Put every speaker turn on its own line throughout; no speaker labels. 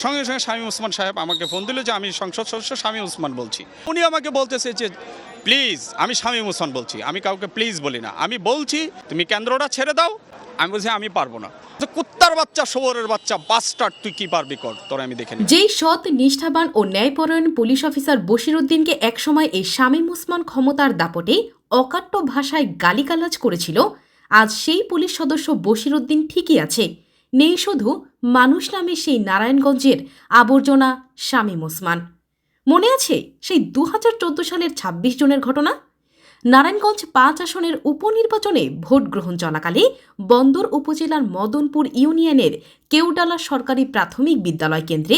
সঙ্গে সঙ্গে শামীম ওসমান সাহেব আমাকে ফোন দিল যে আমি সংসদ সদস্য শামীম ওসমান বলছি। উনি আমাকে বলতেছে যে প্লিজ, আমি শামীম ওসমান বলছি, আমি কাউকে প্লিজ বলি না, আমি বলছি তুমি কেন্দ্রটা ছেড়ে দাও। আমি বলছি আমি পারবো না। কুত্তার বাচ্চা, শোরের বাচ্চা, বাস্টার্ড, তুই কি পারবি কর, তোরা আমি দেখে নিই।
যেই সৎ, নিষ্ঠাবান ও ন্যায়পরায়ণ পুলিশ অফিসার বশিরউদ্দিনকে একসময় এই শামীম ওসমান ক্ষমতার দাপটে অকাট্য ভাষায় গালিগালাজ করেছিল, আজ সেই পুলিশ সদস্য বশিরউদ্দিন ঠিকই আছে। নেই শুধু মানুষ নামে সেই নারায়ণগঞ্জের আবর্জনা শামীম ওসমান। মনে আছে সেই 2014 সালের 26 জুনের ঘটনা? নারায়ণগঞ্জ 5 আসনের উপনির্বাচনে ভোট গ্রহণ চলাকালে বন্দর উপজেলার মদনপুর ইউনিয়নের কেওডালা সরকারি প্রাথমিক বিদ্যালয় কেন্দ্রে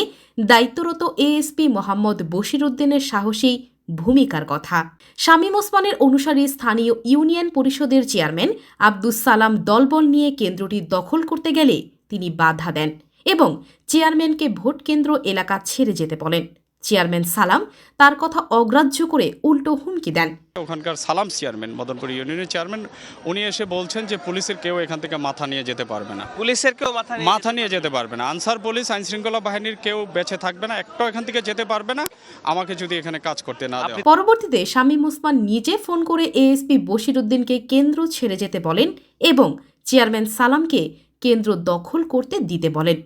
দায়িত্বরত এএসপি মোহাম্মদ বশিরউদ্দিনের সাহসী ভূমিকার কথা। শামীম ওসমানের অনুসারী স্থানীয় ইউনিয়ন পরিষদের চেয়ারম্যান আব্দুস সালাম দলবল নিয়ে কেন্দ্রটি দখল করতে গেলে তিনি বাধা দেন এবং চেয়ারম্যানকে ভোট কেন্দ্র এলাকা ছেড়ে যেতে বলেন। চেয়ারম্যান সালাম তার কথা অগ্রাহ্য করে উল্টো হুমকি দেন।
ওখানকার সালাম চেয়ারম্যান, মদনপুর ইউনিয়নের চেয়ারম্যান, উনি এসে বলছেন যে পুলিশের কেউ এখান থেকে মাথা নিয়ে যেতে পারবে না,
পুলিশের কেউ
মাথা নিয়ে যেতে পারবে না, আনসার পুলিশ, আইন শৃঙ্খলা বাহিনীর কেউ বেঁচে থাকবে না, একটাও এখান থেকে যেতে পারবে না আমাকে যদি এখানে কাজ করতে না দেওয়া।
পরবর্তীতে শামীম ওসমান নিজে ফোন করে এএসপি বশিরউদ্দিনকে কেন্দ্র ছেড়ে যেতে বলেন এবং চেয়ারম্যান সালামকে কেন্দ্র দখল করতে দিতে বলেন।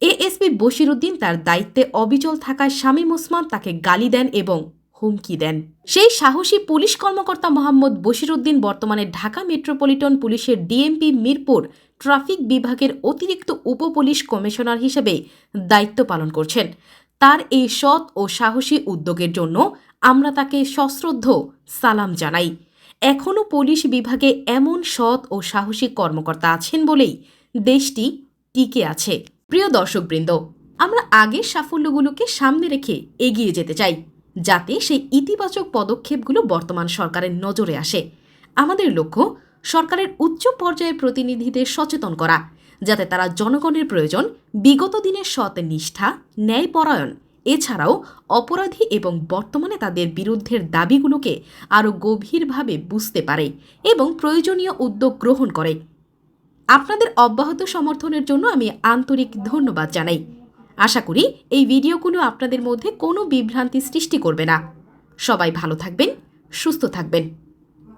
এএসপি বশিরউদ্দিন তার দায়িত্বে অবিচল থাকায় শামীম ওসমান তাকে গালি দেন এবং হুমকি দেন। সেই সাহসী পুলিশ কর্মকর্তা মোহাম্মদ বশিরউদ্দিন বর্তমানে ঢাকা মেট্রোপলিটন পুলিশের ডিএমপি মিরপুর ট্রাফিক বিভাগের অতিরিক্ত উপপুলিশ কমিশনার হিসেবে দায়িত্ব পালন করছেন। তার এই সৎ ও সাহসী উদ্যোগের জন্য আমরা তাকে সশ্রদ্ধ সালাম জানাই। এখনও পুলিশ বিভাগে এমন সৎ ও সাহসী কর্মকর্তা আছেন বলেই দেশটি টিকে আছে। প্রিয় দর্শকবৃন্দ, আমরা আগের সাফল্যগুলোকে সামনে রেখে এগিয়ে যেতে চাই, যাতে সেই ইতিবাচক পদক্ষেপগুলো বর্তমান সরকারের নজরে আসে। আমাদের লক্ষ্য সরকারের উচ্চ পর্যায়ের প্রতিনিধিদের সচেতন করা, যাতে তারা জনগণের প্রয়োজন, বিগত দিনের সৎ নিষ্ঠা, ন্যায়পরায়ণ, এছাড়াও অপরাধী এবং বর্তমানে তাদের বিরুদ্ধের দাবিগুলোকে আরও গভীরভাবে বুঝতে পারে এবং প্রয়োজনীয় উদ্যোগ গ্রহণ করে। আপনাদের অব্যাহত সমর্থনের জন্য আমি আন্তরিক ধন্যবাদ জানাই। আশা করি এই ভিডিওগুলো আপনাদের মধ্যে কোনো বিভ্রান্তি সৃষ্টি করবে না। সবাই ভালো থাকবেন, সুস্থ থাকবেন।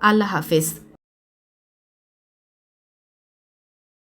আল্লাহ হাফেজ।